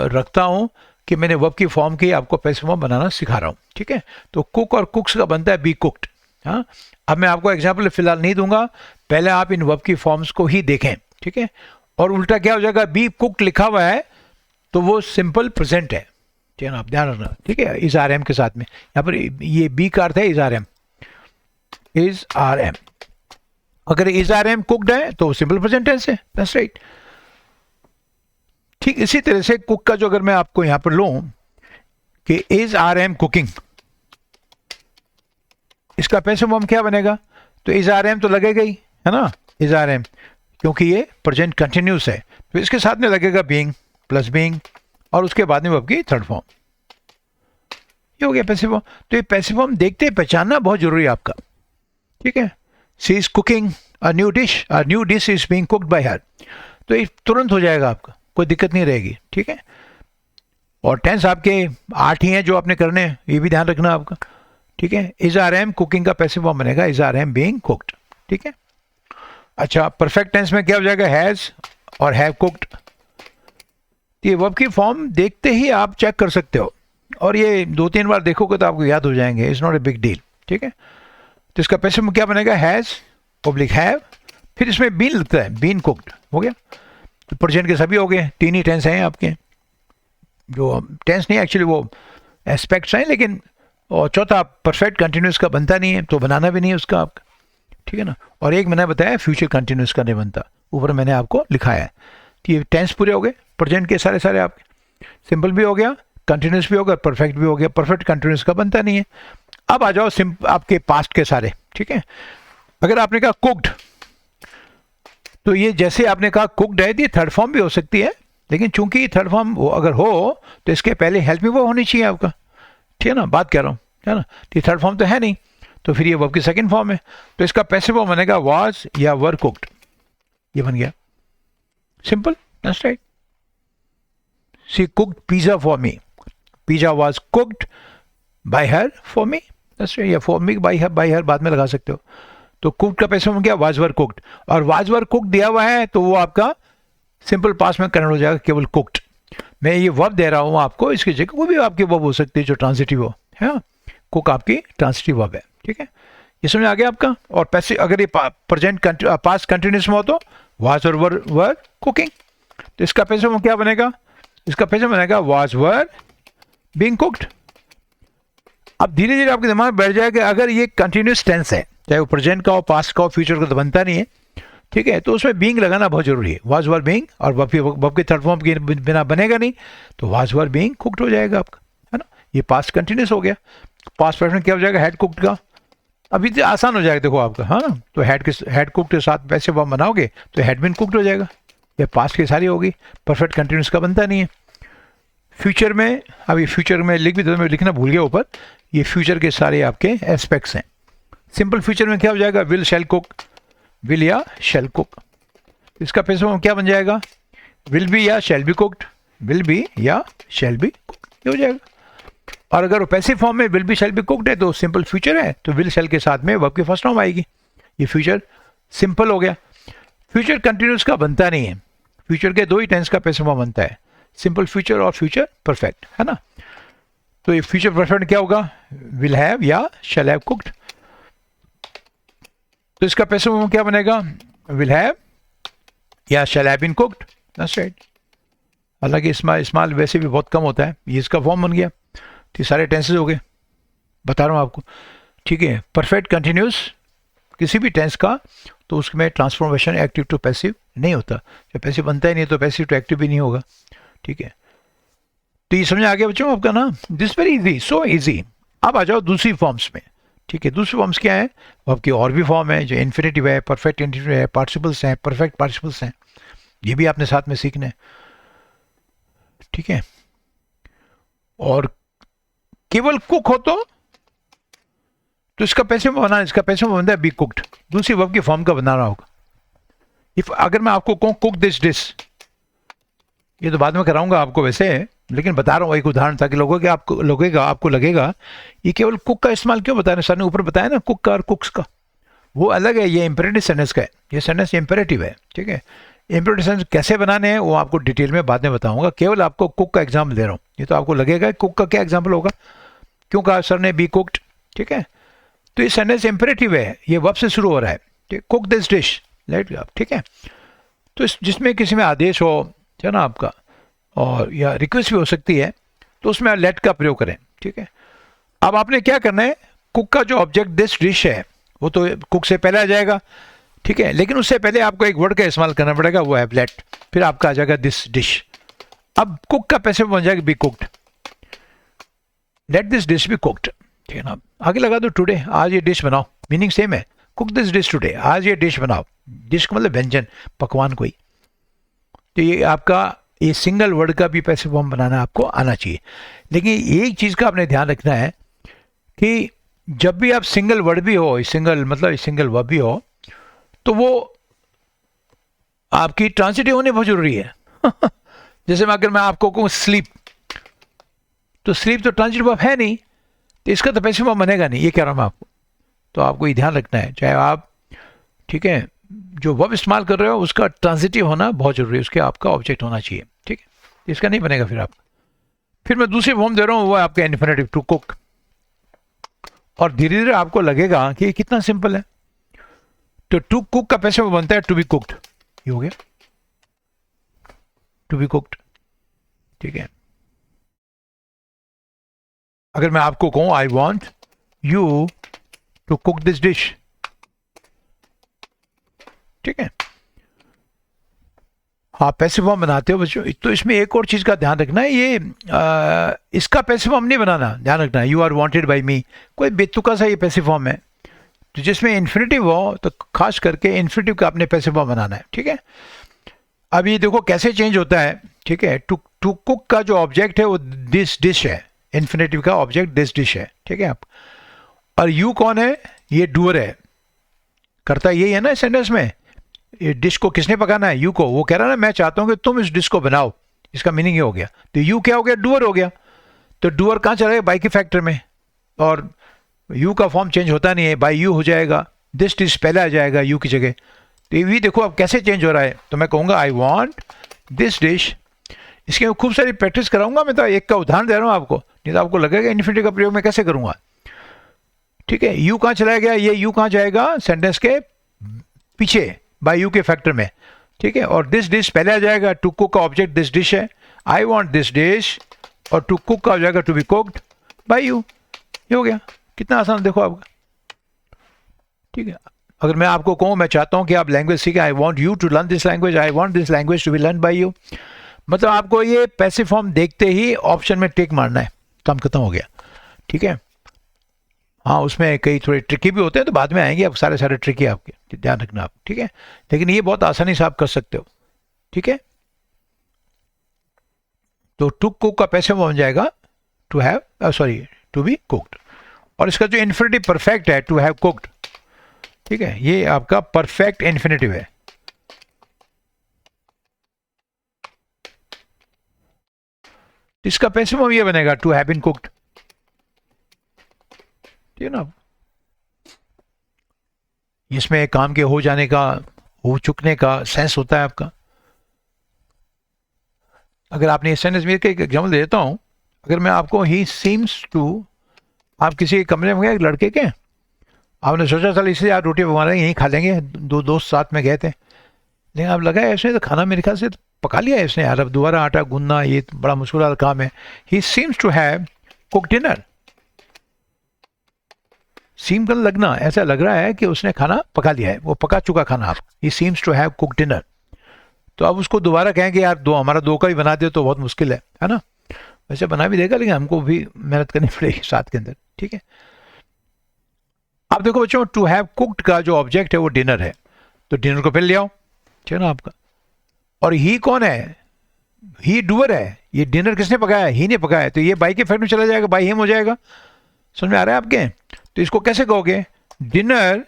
रखता हूँ कि मैंने वर्ब की फॉर्म की आपको पैसिव फॉर्म बनाना सिखा रहा हूँ, ठीक है। तो कुक और कुक्स का बनता है बी कुक्ड। हाँ, अब मैं आपको एग्जाम्पल फिलहाल नहीं दूंगा, पहले आप इन वर्ब की फॉर्म्स को ही देखें, ठीक है। और उल्टा क्या हो जाएगा, बी कुक्ड लिखा हुआ है तो वो सिंपल प्रेजेंट है, ठीक है ना, आप ध्यान रखना, ठीक है। इज आर एम के साथ में, यहाँ पर ये बी का अर्थ है is are am, is are am. अगर इज आर एम कुक्ड है तो सिंपल प्रेजेंट टेंस है, दैट्स राइट। ठीक इसी तरह से कुक का जो अगर मैं आपको यहां पर लूं कि इज आर एम कुकिंग, इसका पैसिव फॉर्म क्या बनेगा, तो इज आर एम तो लगेगा ही, है ना, इज आर एम, क्योंकि ये प्रेजेंट कंटिन्यूस है, तो इसके साथ में लगेगा बीइंग प्लस बीइंग, और उसके बाद में वर्ब की थर्ड फॉर्म, ये हो गया पैसिव फॉर्म। तो ये पैसिव फॉर्म देखते पहचानना बहुत जरूरी है आपका, ठीक है। She is cooking a new dish is being cooked by her, तो ये तुरंत हो जाएगा आपका, कोई दिक्कत नहीं रहेगी, ठीक है। और टेंस आपके 8 ही हैं जो आपने करने हैं, ये भी ध्यान रखना आपका, ठीक है। इज आर एम कुकिंग का पैसिव फॉर्म बनेगा is are am being cooked, ठीक है। अच्छा, परफेक्ट टेंस में क्या हो जाएगा, हैज और हैव कुक्ड। ये वर्ब की फॉर्म देखते ही आप चेक कर सकते हो, और ये 2-3 बार देखोगे तो आपको याद हो जाएंगे, it's not a big deal, ठीक है। तो इसका पैसिव में क्या बनेगा, हैज़ पब्लिक हैव, फिर इसमें बीन लगता है, बीन कुक्ड, हो गया। तो प्रेजेंट के सभी हो गए, 3 ही टेंस हैं आपके, जो टेंस नहीं एक्चुअली वो एस्पेक्ट्स हैं, लेकिन और चौथा परफेक्ट कंटिन्यूस का बनता नहीं है तो बनाना भी नहीं है उसका आपका, ठीक है ना। और एक मैंने बताया फ्यूचर कंटिन्यूस का नहीं बनता, ऊपर मैंने आपको लिखाया है। तो ये टेंस पूरे हो गए, प्रेजेंट के सारे सारे आपके, सिंपल भी हो गया, कंटिन्यूस भी हो गया, परफेक्ट भी हो गया। परफेक्ट कंटिन्यूस का बनता नहीं है। अब आ जाओ आपके पास्ट के सारे, ठीक है। अगर आपने कहा कुक्ड, तो ये जैसे आपने कहा कुक्ड है, ये थर्ड फॉर्म भी हो सकती है, लेकिन चूंकि थर्ड फॉर्म अगर हो तो इसके पहले हेल्प में वो होनी चाहिए आपका, ठीक है ना, बात कर रहा हूँ, है ना। तो ये थर्ड फॉर्म तो है नहीं, तो फिर ये वर्ब की सेकंड फॉर्म है, तो इसका पैसिव फॉर्म बनेगा वाज या वर कुक्ड, ये बन गया, simple, that's right. She cooked pizza for me, pizza was cooked by her for me, that's right, या फॉर मी बाय हर बाद में लगा सकते हो। तो कुक्ड का पैसिव फॉर्म क्या, वाज वर कुक्ड, और वाज वर कुक्ड दिया हुआ है तो वो आपका सिंपल पास्ट में कन्वर्ट हो जाएगा केवल कुक्ड। मैं ये वर्ब दे रहा हूँ आपको, इसकी जगह वो भी आपकी वर्ब हो सकती है जो ट्रांसिटिव हो, है ना। कुक आपकी ट्रांसिटिव वर्ब है, ठीक है, ये समझ आ गया आपका। और पैसे अगर ये प्रेजेंट पास्ट कंटिन्यूस में हो तो वाज और वर कुकिंग, तो इसका पैसे क्या बनेगा, इसका पैसे बनेगा वाज वर बीइंग कुक्ड। अब धीरे धीरे आपके दिमाग में बैठ जाएगा, अगर ये कंटिन्यूस टेंस है, चाहे वो प्रेजेंट का हो, पास्ट का हो, फ्यूचर का तो बनता नहीं है, ठीक है, तो उसमें बीइंग लगाना बहुत जरूरी है, वाज वर बीइंग, और वर्ब के थर्ड फॉर्म के बिना बनेगा नहीं, तो वाज वर बीइंग कुक्ड हो जाएगा आपका, है ना। ये पास्ट कंटिन्यूस हो गया। पास्ट पर्सन क्या हो जाएगा, हेड कुक्ड का, अभी तो आसान हो जाएगा देखो आपका, हाँ ना। तो हेड कुक्ड के साथ वैसे वर्ब बनाओगे तो हेड बीन कुक्ड हो जाएगा, ये पास्ट की सारी होगी, परफेक्ट कंटिन्यूस का बनता नहीं है। फ्यूचर में, अभी फ्यूचर में लिख भी दो, मैं लिखना भूल गया ऊपर, ये फ्यूचर के सारे आपके एस्पेक्ट्स हैं। सिंपल फ्यूचर में क्या हो जाएगा, विल शैल कुक, विल या शैल कुक, इसका पैसा क्या बन जाएगा, विल बी या shall be cooked, will be या शैल बी कुक्ड हो जाएगा। और अगर वो पैसिव फॉर्म में will be shall be cooked है तो सिंपल फ्यूचर है, तो विल शैल के साथ में वर्ब की फर्स्ट फॉर्म आएगी, ये फ्यूचर सिंपल हो गया। फ्यूचर कंटिन्यूस का बनता नहीं है, फ्यूचर के 2 ही टेंस का पैसिव फॉर्म बनता है, सिंपल फ्यूचर और फ्यूचर परफेक्ट, है ना। तो ये फ्यूचर परफेक्ट क्या होगा, विल हैव या शैल हैव कुक्ड, तो इसका पैसिव फॉर्म क्या बनेगा, विल हैव या shall have been cooked, that's right. हालांकि इस्तेमाल वैसे भी बहुत कम होता है, ये इसका फॉर्म बन गया, तो ये सारे टेंसेज हो गए, बता रहा हूँ आपको, ठीक है। परफेक्ट कंटिन्यूस किसी भी टेंस का, तो उसमें ट्रांसफॉर्मेशन एक्टिव टू पैसिव नहीं होता, जब पैसिव बनता ही नहीं तो पैसिव टू एक्टिव भी नहीं होगा, ठीक है। तो ये समझ आ गया बच्चों आपका ना, this very easy, so easy. अब आ जाओ दूसरी फॉर्म्स में, ठीक है। दूसरी फॉर्म्स क्या है, आपकी और भी फॉर्म है, जो इन्फिनेटिव है, परफेक्ट इन्फिनेटिव है, पार्टिसिपल्स हैं, परफेक्ट पार्टिसिपल्स हैं, ये भी आपने साथ में सीखना है, ठीक है। और केवल कुक हो तो इसका पैसे में बनाना, इसका पैसे में बनता है बी कुक्ड, दूसरी वर्ब की फॉर्म का बनाना होगा। इफ अगर मैं आपको कहूँ कुक दिस डिश, ये तो बाद में कराऊंगा आपको वैसे, लेकिन बता रहा हूँ एक उदाहरण, ताकि आपको लगेगा ये केवल कुक का इस्तेमाल क्यों बता रहे हैं, सर ने ऊपर बताया ना कुक का और कुक्स का, वो अलग है, ये इंपेरेटिव सेंटेंस का है, ये सेंटेंस इंपेरेटिव है, ठीक है। इंपेरेटिव सेंटेंस कैसे बनाने हैं वो आपको डिटेल में बाद में बताऊंगा, केवल आपको कुक का एग्जाम्पल दे रहा हूँ। ये तो आपको लगेगा कुक का क्या एग्जाम्पल होगा, क्यों कहा सर ने बी कुक्ड, ठीक है। तो ये सेंटेंस इंपेरेटिव है, ये वर्ब से शुरू हो रहा है, कुक दिस डिश, लेट, ठीक है। तो जिसमें किसी में आदेश हो, है ना आपका, और या रिक्वेस्ट भी हो सकती है, तो उसमें आप लेट का प्रयोग करें, ठीक है। अब आपने क्या करना है, कुक का जो ऑब्जेक्ट दिस डिश है वो तो कुक से पहले आ जाएगा, ठीक है, लेकिन उससे पहले आपको एक वर्ड का इस्तेमाल करना पड़ेगा, वो है लेट, फिर आपका आ जाएगा दिस डिश। अब कुक का पैसिव बन जाएगा be cooked, let this dish be cooked, ठीक है ना। आगे लगा दो टुडे, आज ये डिश बनाओ, मीनिंग सेम है, कुक दिस डिश टुडे, आज ये डिश बनाओ, डिश का मतलब व्यंजन, पकवान कोई। तो ये आपका ये सिंगल वर्ड का भी पैसिव फॉर्म बनाना आपको आना चाहिए। लेकिन एक चीज़ का आपने ध्यान रखना है कि जब भी आप सिंगल वर्ड भी हो, सिंगल मतलब सिंगल वर्ब भी हो, तो वो आपकी ट्रांसिटिव होने बहुत जरूरी है। जैसे अगर मैं आपको कहूँ स्लीप, तो स्लीप तो ट्रांसिटिव वर्ब है नहीं, तो इसका तो पैसिव फॉर्म बनेगा नहीं, ये कह रहा हूँ मैं आपको। तो आपको ये ध्यान रखना है, चाहे आप, ठीक है, जो वर्ब इस्तेमाल कर रहे हो उसका ट्रांसिटिव होना बहुत जरूरी है, उसके आपका ऑब्जेक्ट होना चाहिए, ठीक है, इसका नहीं बनेगा फिर आपका। फिर मैं दूसरी फॉर्म दे रहा हूँ, वो है आपका इन्फिनेटिव, टू कुक। और धीरे धीरे आपको लगेगा कि ये कितना सिंपल है। तो टू कुक का पैसे वो बनता है टू बी कुक्ड, ये हो गया टू बी कुक्ड। ठीक है, अगर मैं आपको कहूं I want you to cook this dish, ठीक है, हाँ पैसिव फॉर्म बनाते हो बच्चों। तो इसमें एक और चीज़ का ध्यान रखना है, ये इसका पैसिव फॉर्म नहीं बनाना, ध्यान रखना है। यू आर वांटेड बाय मी, कोई बेतुका सा ये पैसिव फॉर्म है। तो जिसमें इन्फिनेटिव हो तो खास करके इन्फिनेटिव का आपने पैसिव फॉर्म बनाना है। ठीक है, अब ये देखो कैसे चेंज होता है। ठीक है, टू टू कुक का जो ऑब्जेक्ट है वो दिस डिश है, इन्फिनेटिव का ऑब्जेक्ट दिस डिश है। ठीक है, आप और यू कौन है, ये डूअर है, करता यही है ना इस सेंटेंस में। ये डिश को किसने पकाना है, यू को। वो कह रहा है ना मैं चाहता हूं कि तुम इस डिश को बनाओ, इसका मीनिंग ये हो गया। तो यू क्या हो गया, डूअर हो गया। तो डूअर कहाँ चला गया, बाई के फैक्टर में, और यू का फॉर्म चेंज होता नहीं है, बाई यू हो जाएगा, दिस डिश पहले आ जाएगा यू की जगह। तो ये भी देखो अब कैसे चेंज हो रहा है। तो मैं कहूँगा आई वॉन्ट दिस डिश, इसकी मैं खूब सारी प्रैक्टिस कराऊंगा। मैं तो एक का उदाहरण दे रहा हूँ आपको, नहीं तो आपको लगेगा इन्फिनिटिव का प्रयोग मैं कैसे करूँगा। ठीक है, यू कहाँ चला गया, ये यू कहाँ जाएगा, सेंटेंस के पीछे बाय यू के फैक्टर में। ठीक है, और दिस डिश पहले आ जाएगा, टू कुक का ऑब्जेक्ट दिस डिश है, आई वांट दिस डिश, और टू कुक का हो जाएगा to be cooked by you. ये हो गया, कितना आसान देखो आपका। ठीक है, अगर मैं आपको कहूँ मैं चाहता हूँ कि आप लैंग्वेज सीखें, I want you to learn this language, I want this language to be learn by you, मतलब आपको ये पैसिव फॉर्म देखते ही ऑप्शन में टिक मारना है, काम खत्म हो गया। ठीक है, हाँ उसमें कई थोड़े ट्रिकी भी होते हैं, तो बाद में आएंगे, अब सारे सारे ट्रिकी आपके, ध्यान रखना आप। ठीक है, लेकिन ये बहुत आसानी से आप कर सकते हो। ठीक है, तो टू कुक का पैसे बन जाएगा to have, sorry to be cooked. और इसका जो इन्फिनेटिव परफेक्ट है, टू हैव कुक्ड, ठीक है, ये आपका परफेक्ट इन्फिनेटिव है। इसका पैसे ये बनेगा टू हैव बीन कुक्ड। ठीक है ना, इसमें काम के हो जाने का, हो चुकने का सेंस होता है आपका। अगर आपने इस सेंटेंस में एक एग्जाम्पल दे देता हूं, अगर मैं आपको ही सीम्स टू, आप किसी कमरे में गए लड़के के, आपने सोचा चल इसलिए आप रोटी पका रहे हैं, यहीं खा लेंगे, दो दोस्त साथ में गए थे, लेकिन अब लगा है इसने तो खाना मेरे ख्याल से तो पका लिया है इसने यार, अब दोबारा आटा गूंदना ये तो बड़ा मुश्किल वाला काम है। He seems to have cook dinner, seem का लगना, ऐसा लग रहा है कि उसने खाना पका लिया है, वो पका चुका खाना आप, he seems to have cook dinner. तो अब उसको दोबारा कहेंगे यार दो, हमारा दो का भी बना दे, तो बहुत मुश्किल है ना। वैसे बना भी देगा, लेकिन हमको भी मेहनत करनी पड़ेगी साथ के अंदर। ठीक है, अब देखो बच्चों, टू हैव कुक्ड का जो ऑब्जेक्ट है वो डिनर है, तो डिनर को पहले ले आओ, ठीक है ना आपका। और ही कौन है, ही डूअर है, ये डिनर किसने पकाया, ही ने पकाया, तो ये बाई के फैक्ट में चला जाएगा, बाई हिम हो जाएगा। समझ में आ रहा है आपके। तो इसको कैसे कहोगे, डिनर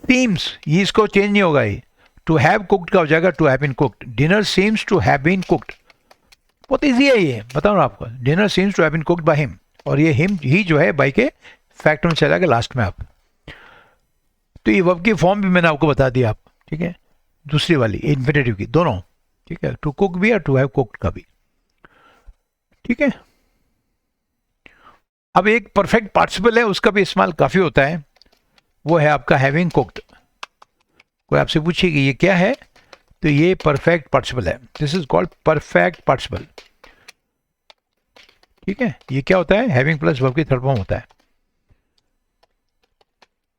सीम्स, ये इसको चेंज नहीं होगा, ये टू हैव कुक्ड का हो जाएगा to have been cooked. Dinner seems to have been cooked, बहुत इजी है ये, बताओ ना आपको। Dinner seems to have been cooked by him, और ये हिम ही जो है बाई के फैक्ट में चला जाएगा लास्ट में आप। तो ये वर्ब की फॉर्म भी मैंने आपको बता दिया आप। ठीक है, दूसरी वाली इन्फिनेटिव की दोनों। ठीक है, टू कुक भी और टू हैव कुक्ड का भी। ठीक है, अब एक परफेक्ट पार्टिसिपल है, उसका भी इस्तेमाल काफ़ी होता है, वो है आपका हैविंग कुक्ड। कोई आपसे पूछे कि ये क्या है, तो ये परफेक्ट पार्टिसिपल है, this is called perfect participle. ठीक है, ये क्या होता है, हैविंग प्लस वर्ब की थर्ड फॉर्म होता है,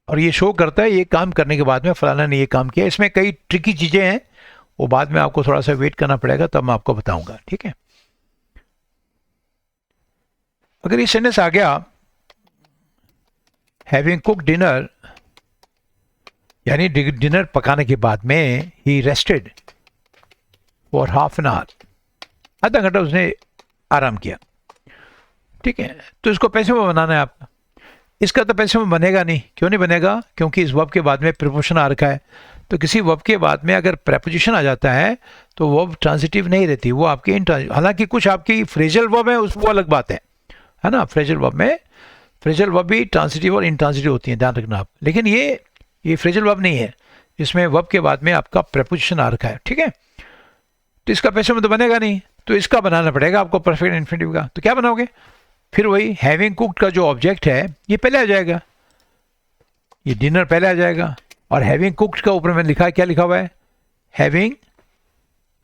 और ये शो करता है ये काम करने के बाद में फलाना ने ये काम किया। इसमें कई ट्रिकी चीज़ें हैं, वो बाद में आपको थोड़ा सा वेट करना पड़ेगा, तब मैं आपको बताऊंगा। ठीक है, अगर ये सेंटेंस आ गया हैविंग कुक डिनर, यानी डिनर पकाने के बाद में he rested for half an hour, आधा घंटा उसने आराम किया। ठीक है, तो इसको पैसे में बनाना है आपका। इसका तो पैसे में बनेगा नहीं, क्यों नहीं बनेगा, क्योंकि इस वर्ब के बाद में प्रीपोजिशन आ रखा है। तो किसी वर्ब के बाद में अगर प्रीपोजिशन आ जाता है तो वर्ब ट्रांजिटिव नहीं रहती, वो आपकी इंट्रांजिटिव। हालांकि कुछ आपकी फ्रेजल वर्ब है, उस वो अलग बात है ना। फ्रेजल वर्ब में, फ्रेजल वर्ब भी ट्रांजिटिव और इंट्रांजिटिव होती है, ध्यान रखना आप। लेकिन ये फ्रेजल वर्ब नहीं है, इसमें वर्ब के बाद में आपका प्रीपोजिशन आ रखा है। ठीक है, तो इसका पैसे में तो बनेगा नहीं, तो इसका बनाना पड़ेगा आपको परफेक्ट इन्फिनिटिव का। तो क्या बनाओगे, फिर वही हैविंग कुक्ड का जो ऑब्जेक्ट है ये पहले आ जाएगा, ये डिनर पहले आ जाएगा, और हैविंग कुक्ड का ऊपर मैंने लिखा, क्या लिखा हुआ है, हैविंग,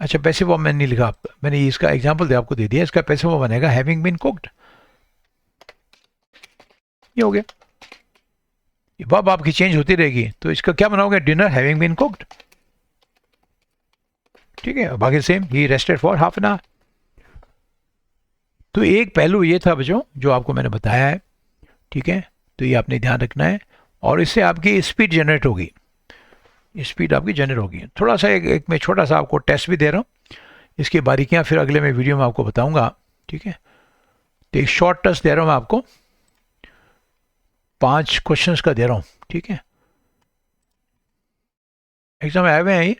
अच्छा पैसिव फॉर्म मैंने नहीं लिखा, मैंने इसका एग्जांपल दे आपको दे दिया, इसका पैसिव फॉर्म बनेगा हैविंग बीन कुक्ड, ये हो गया। ये वर्ब आपकी चेंज होती रहेगी, तो इसका क्या बनाओगे, डिनर हैविंग बीन कुक्ड, ठीक है, बाकी same, he rested for half an our. तो एक पहलू ये था बच्चों जो आपको मैंने बताया है, ठीक है, तो ये आपने ध्यान रखना है, और इससे आपकी स्पीड जनरेट होगी, स्पीड आपकी जनरेट होगी। थोड़ा सा एक मैं छोटा सा आपको टेस्ट भी दे रहा हूँ, इसकी बारीकियाँ फिर अगले में वीडियो में आपको बताऊंगा, ठीक है। तो एक शॉर्ट टेस्ट दे रहा हूँ मैं आपको, 5 क्वेश्चंस का दे रहा हूँ, ठीक है, एग्जाम में आए हुए हैं, ये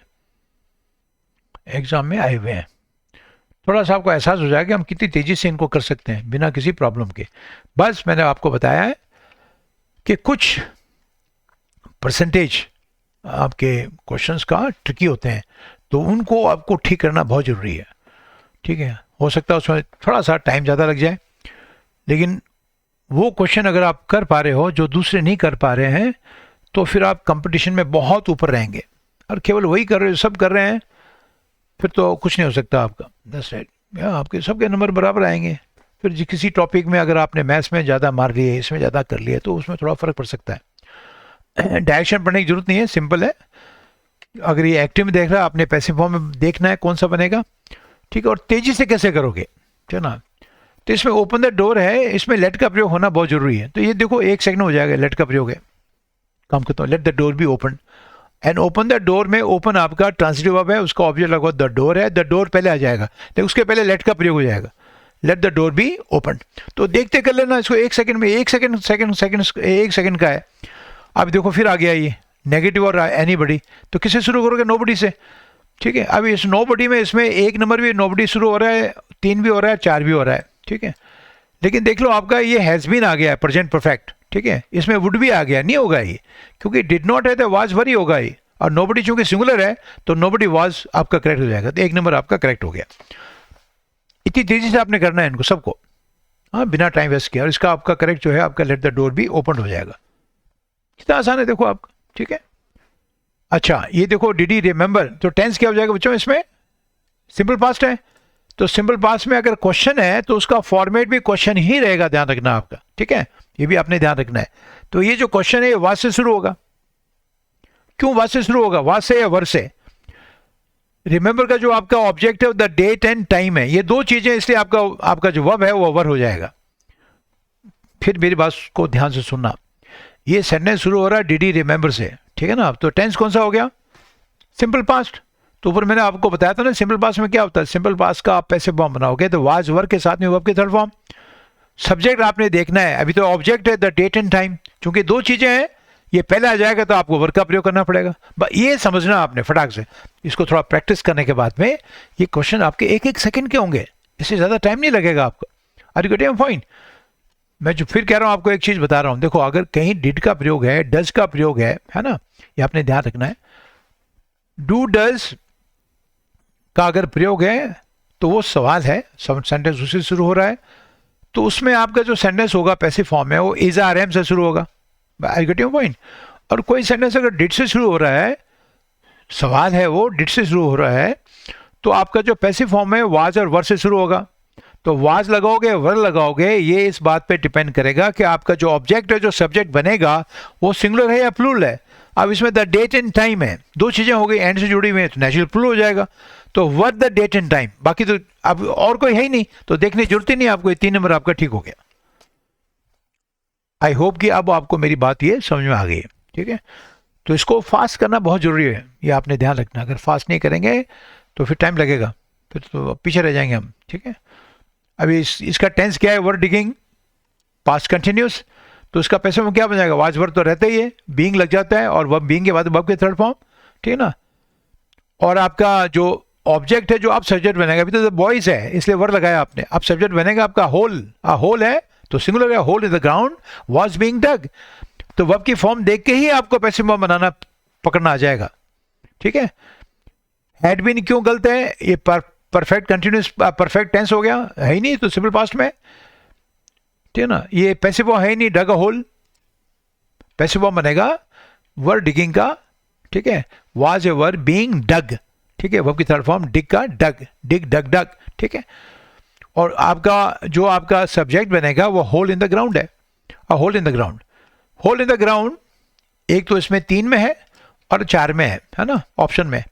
एग्जाम में आए हुए हैं, थोड़ा सा आपको एहसास हो जाएगा कि हम कितनी तेज़ी से इनको कर सकते हैं बिना किसी प्रॉब्लम के। बस मैंने आपको बताया है कि कुछ परसेंटेज आपके क्वेश्चंस का ट्रिकी होते हैं, तो उनको आपको ठीक करना बहुत ज़रूरी है, ठीक है। हो सकता है उसमें थोड़ा सा टाइम ज़्यादा लग जाए, लेकिन वो क्वेश्चन अगर आप कर पा रहे हो जो दूसरे नहीं कर पा रहे हैं, तो फिर आप कंपटीशन में बहुत ऊपर रहेंगे। और केवल वही कर रहे हो, सब कर रहे हैं, फिर तो कुछ नहीं हो सकता आपका, दैट्स राइट, आपके सबके नंबर बराबर आएंगे। फिर किसी टॉपिक में अगर आपने मैथ्स में ज़्यादा मार लिए, इसमें ज़्यादा कर लिए, तो उसमें थोड़ा फ़र्क पड़ सकता है। डायरेक्शन पढ़ने की जरूरत नहीं है, सिंपल है। अगर ये एक्टिव में देख रहा है, आपने पैसिव फॉर्म में देखना है कौन सा बनेगा, ठीक है, और तेज़ी से कैसे करोगे, ठीक है ना। तो इसमें ओपन द डोर है, इसमें लेट का प्रयोग होना बहुत ज़रूरी है। तो ये देखो 1 सेकंड हो जाएगा, लेट का प्रयोग है, काम करता हूँ, let the door be open, and open the door में ओपन आपका ट्रांसिटिव वर्ब है, उसका ऑब्जेक्ट लगभग द डोर है, द डोर पहले आ जाएगा, लेकिन उसके पहले लेट का प्रयोग हो जाएगा, let the door be open. तो देखते कर लेना इसको 1 सेकंड में, 1 सेकंड 1 सेकंड का है। अब देखो फिर आ गया ये नेगेटिव और एनीबडी, तो किससे शुरू करोगे, नोबडी से, ठीक है। अब इस नोबडी में इसमें 1 नंबर भी नोबडी शुरू हो रहा है, 3 भी हो रहा है, 4 भी हो रहा है, ठीक है। लेकिन देख लो आपका ये हैज़ बीन आ गया है, प्रेजेंट परफेक्ट, ठीक है, इसमें वुड भी आ गया, नहीं होगा ये, क्योंकि डिड नॉट है तो वाज वरी होगा ये, और नोबडी चूंकि सिंगुलर है तो नोबडी वाज आपका करेक्ट हो जाएगा, तो 1 नंबर आपका करेक्ट हो गया। इतनी तेजी से आपने करना है इनको सबको, हाँ, बिना टाइम वेस्ट किया, और इसका आपका करेक्ट जो है आपका लेट द डोर भी ओपन हो जाएगा। कितना आसान है देखो आपका, ठीक है। अच्छा ये देखो डिड ही रिमेंबर, तो टेंस क्या हो जाएगा बच्चों, इसमें सिंपल पास्ट है, तो सिंपल पास्ट में अगर क्वेश्चन है तो उसका फॉर्मेट भी क्वेश्चन ही रहेगा, ध्यान रखना आपका, ठीक है, ये भी आपने ध्यान रखना है। तो ये जो क्वेश्चन है ये वाज से शुरू होगा, क्यों वाज से शुरू होगा, वाज से या वर से। रिमेंबर का जो आपका ऑब्जेक्ट है द डेट एंड टाइम है, ये 2 चीजें, इसलिए आपका जो वर्ब है वो वर हो जाएगा। फिर मेरी बात को ध्यान से सुनना, ये सेंटेंस शुरू हो रहा है डिड ही रिमेंबर से, ठीक है ना। तो टेंस कौन सा हो गया, सिंपल पास्ट। तो ऊपर मैंने आपको बताया था ना सिंपल पास्ट में क्या होता है, सिंपल पास्ट का आप पैसिव फॉर्म बनाओगे तो वाज वर्ब के साथ में वर्ब के थर्ड फॉर्म, सब्जेक्ट आपने देखना है, अभी तो ऑब्जेक्ट है द डेट एंड टाइम, क्योंकि 2 चीजें हैं, ये पहले आ जाएगा तो आपको वर्ब का प्रयोग करना पड़ेगा। ये समझना आपने फटाक से, इसको थोड़ा प्रैक्टिस करने के बाद में ये क्वेश्चन आपके 1-1 सेकंड के होंगे, इससे ज़्यादा टाइम नहीं लगेगा आपको। Are you getting point. मैं जो फिर कह रहा हूँ आपको एक चीज़ बता रहा हूँ, देखो अगर कहीं डिड का प्रयोग है, डज का प्रयोग है ना, ये आपने ध्यान रखना है। डू डज का अगर प्रयोग है तो वो सवाल है, सेंटेंस उससे शुरू हो रहा है, तो उसमें आपका जो सेंटेंस होगा पैसिव फॉर्म में वो इज आर एम से शुरू होगा, आई गेट योर पॉइंट। और कोई सेंटेंस अगर डिड से शुरू हो रहा है, सवाल है वो डिड से शुरू हो रहा है, तो आपका जो पैसिव फॉर्म है वाज और वर से शुरू होगा। तो वाज लगाओगे वर लगाओगे, ये इस बात पे डिपेंड करेगा कि आपका जो ऑब्जेक्ट है, जो सब्जेक्ट बनेगा वो सिंगुलर है या प्लूरल है। अब इसमें द डेट एंड टाइम है, 2 चीज़ें हो गई, एंड से जुड़ी हुई है, तो नेचुरल प्लूरल हो जाएगा। तो what the date and time, बाकी तो अब और कोई है ही नहीं, तो देखने की जरूरत ही नहीं आपको, 3 नंबर आपका ठीक हो गया। आई होप कि अब आपको मेरी बात ये समझ में आ गई है, ठीक है। तो इसको फास्ट करना बहुत ज़रूरी है, ये आपने ध्यान रखना। अगर फास्ट नहीं करेंगे तो फिर टाइम लगेगा, फिर तो पीछे रह जाएंगे हम, ठीक है। अभी इसका टेंस क्या है, वर डिगिंग, पास्ट कंटिन्यूस, तो इसका पैसिव में क्या बन जाएगा, वाज वर्ब तो रहता ही है, बीइंग लग जाता है, और वर्ब बीइंग के बाद वर्ब के थर्ड फॉर्म, ठीक है ना। और आपका जो ऑब्जेक्ट है, जो आप सब्जेक्ट बनेगा, अभी तो बॉयज है इसलिए वर लगाया आपने, अब सब्जेक्ट बनेगा आपका होल, होल है तो सिंगुलर है, hole in the ground was being dug, तो वर्ब की फॉर्म देख के ही आपको पैसिव फॉर्म बनाना पकड़ना आ जाएगा, ठीक है। हैड बीन क्यों गलत है, ये परफेक्ट कंटिन्यूस परफेक्ट टेंस हो गया, है ही नहीं तो सिंपल पास्ट में, ठीक है ना। ये पैसिव वॉर्ब है ही नहीं, डग अ होल, पैसिव वॉर्ब बनेगा वर्ब डिगिंग का, ठीक है। वाज ए वर्ब बीइंग डग, ठीक है, वर्ब की थर्ड फॉर्म डिग का, डग, डिग डग डग, ठीक है। और आपका जो आपका सब्जेक्ट बनेगा वो होल इन द ग्राउंड है, hole in the ground. Hole in the ground एक तो इसमें 3 में है और 4 में है ना, ऑप्शन में।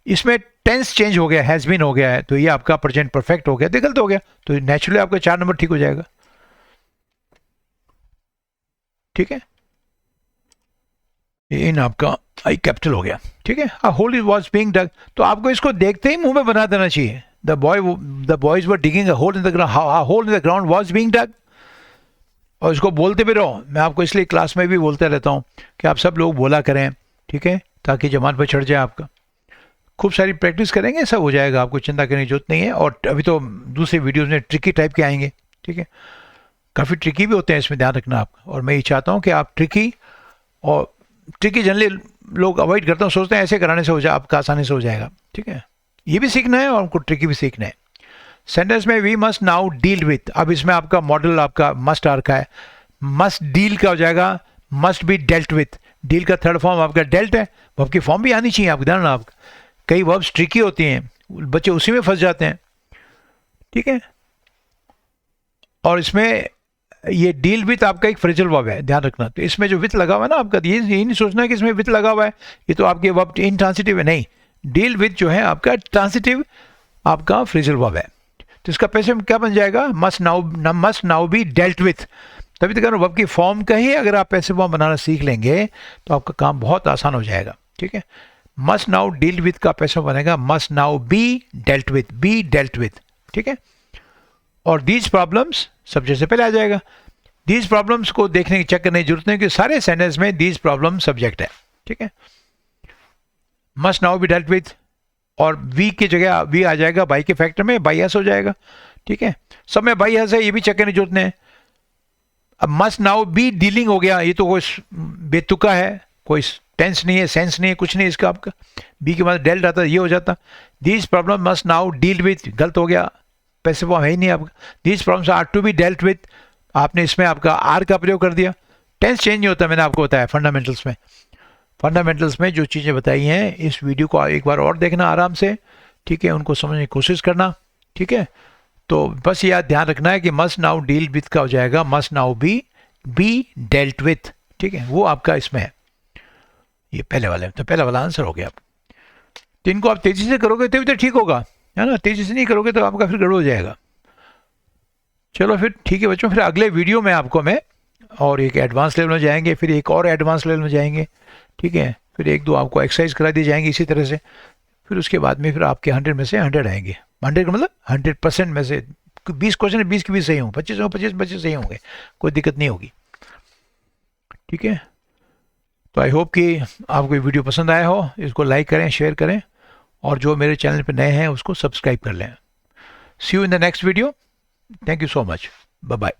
इसमें टेंस चेंज हो गया, हैज़ बीन हो गया है, तो ये आपका प्रेजेंट परफेक्ट हो गया, तो गलत हो गया, तो नेचुरली आपका 4 नंबर ठीक हो जाएगा, ठीक है। इन आपका आई कैपिटल हो गया, ठीक है। Whole is was being dug, तो आपको इसको देखते ही मुंह में बना देना चाहिए। The boys were digging a hole in the ground, hole in the ground was being dug, और इसको बोलते भी रहो। मैं आपको इसलिए क्लास में भी बोलते रहता हूँ कि आप सब लोग बोला करें, ठीक है, ताकि जबान पर चढ़ जाए आपका। खूब सारी प्रैक्टिस करेंगे, सब हो जाएगा, आपको चिंता करने की जरूरत नहीं है। और अभी तो दूसरे वीडियोस में ट्रिकी टाइप के आएंगे, ठीक है, काफ़ी ट्रिकी भी होते हैं, इसमें ध्यान रखना आपका। और मैं ये चाहता हूँ कि आप ट्रिकी जनरली लोग अवॉइड करते हैं, सोचते हैं ऐसे कराने से हो जाए आपका आसानी से हो जाएगा, ठीक है। ये भी सीखना है और हमको ट्रिकी भी सीखना है। सेंटेंस में we must now deal with, अब इसमें आपका मॉडल आपका मस्ट आ रखा है, मस्ट डील का हो जाएगा must be dealt with. Deal का थर्ड फॉर्म आपका डेल्ट है, वर्ब की फॉर्म भी आनी चाहिए आपको, ध्यान आपका। कई वर्ब्स ट्रिकी होती हैं, बच्चे उसी में फंस जाते हैं, ठीक है। और इसमें ये डील विथ आपका एक फ्रेजल वर्ब है, ध्यान रखना। तो इसमें जो विथ लगा हुआ है ना आपका, ये नहीं सोचना है कि इसमें विथ लगा हुआ है, ये तो आपके वर्ब इंट्रांसिटिव है, नहीं। डील विथ जो है आपका ट्रांसिटिव आपका फ्रेजल वर्ब है, तो इसका पैसे क्या बन जाएगा, must now B dealt with. तभी तक वर्ब की फॉर्म का ही अगर आप पैसिव फॉर्म बनाना सीख लेंगे तो आपका काम बहुत आसान हो जाएगा, ठीक है। मस्ट नाउ डील विथ का पैसिव बनेगा must now B dealt with, ठीक है। और दीज प्रॉब्लम्स सब्जेक्ट से पहले आ जाएगा। दीज प्रॉब्लम्स को देखने की, चेक करने की जरूरत नहीं कि सारे सेंटेंस में दीज प्रॉब्लम सब्जेक्ट है, ठीक है। Must now B dealt with, और वी की जगह वी आ जाएगा बाई के फैक्टर में, बाई एस हो जाएगा, ठीक है। सब में बाई एस है, ये भी चेक करने की जरूरत नहीं है। अब मस्ट नाउ बी डीलिंग हो गया, ये तो कोई बेतुका है, कोई टेंस नहीं है, सेंस नहीं है, कुछ नहीं इसका आपका। बी के बाद डेल्ट आता, ये हो जाता। These problem must now deal with, गलत हो गया, पैसिव फॉर्म है ही नहीं आपका। These problems are to be dealt with, आपने इसमें आपका आर का प्रयोग कर दिया। टेंस चेंज नहीं होता, मैंने आपको बताया फंडामेंटल्स में जो चीज़ें बताई हैं, इस वीडियो को एक बार और देखना आराम से, ठीक है, उनको समझने की कोशिश करना, ठीक है। तो बस याद ध्यान रखना है कि मस्ट नाउ डील विथ का हो जाएगा must now B dealt with, ठीक है, वो आपका इसमें है, ये पहले वाले, तो पहला वाला आंसर हो गया। तो इनको आप तेजी से करोगे तभी तो ठीक होगा, है ना, तेजी से नहीं करोगे तो आपका फिर गड़बड़ हो जाएगा। चलो फिर ठीक है बच्चों, फिर अगले वीडियो में आपको मैं और एक एडवांस लेवल में जाएंगे, फिर एक और एडवांस लेवल में जाएंगे, ठीक है, फिर एक दो आपको एक्सरसाइज करा दी जाएंगी इसी तरह से। फिर उसके बाद में फिर आपके 100 में से 100 आएंगे, 100 का मतलब 100% में से 20 क्वेश्चन है, 20 के 20 सही होंगे, 25 होंगे, 25 सही होंगे, कोई दिक्कत नहीं होगी, ठीक है। तो आई होप कि आपको ये वीडियो पसंद आया हो, इसको लाइक करें, शेयर करें, और जो मेरे चैनल पर नए हैं उसको सब्सक्राइब कर लें। See you in the next video, thank you so much, bye bye.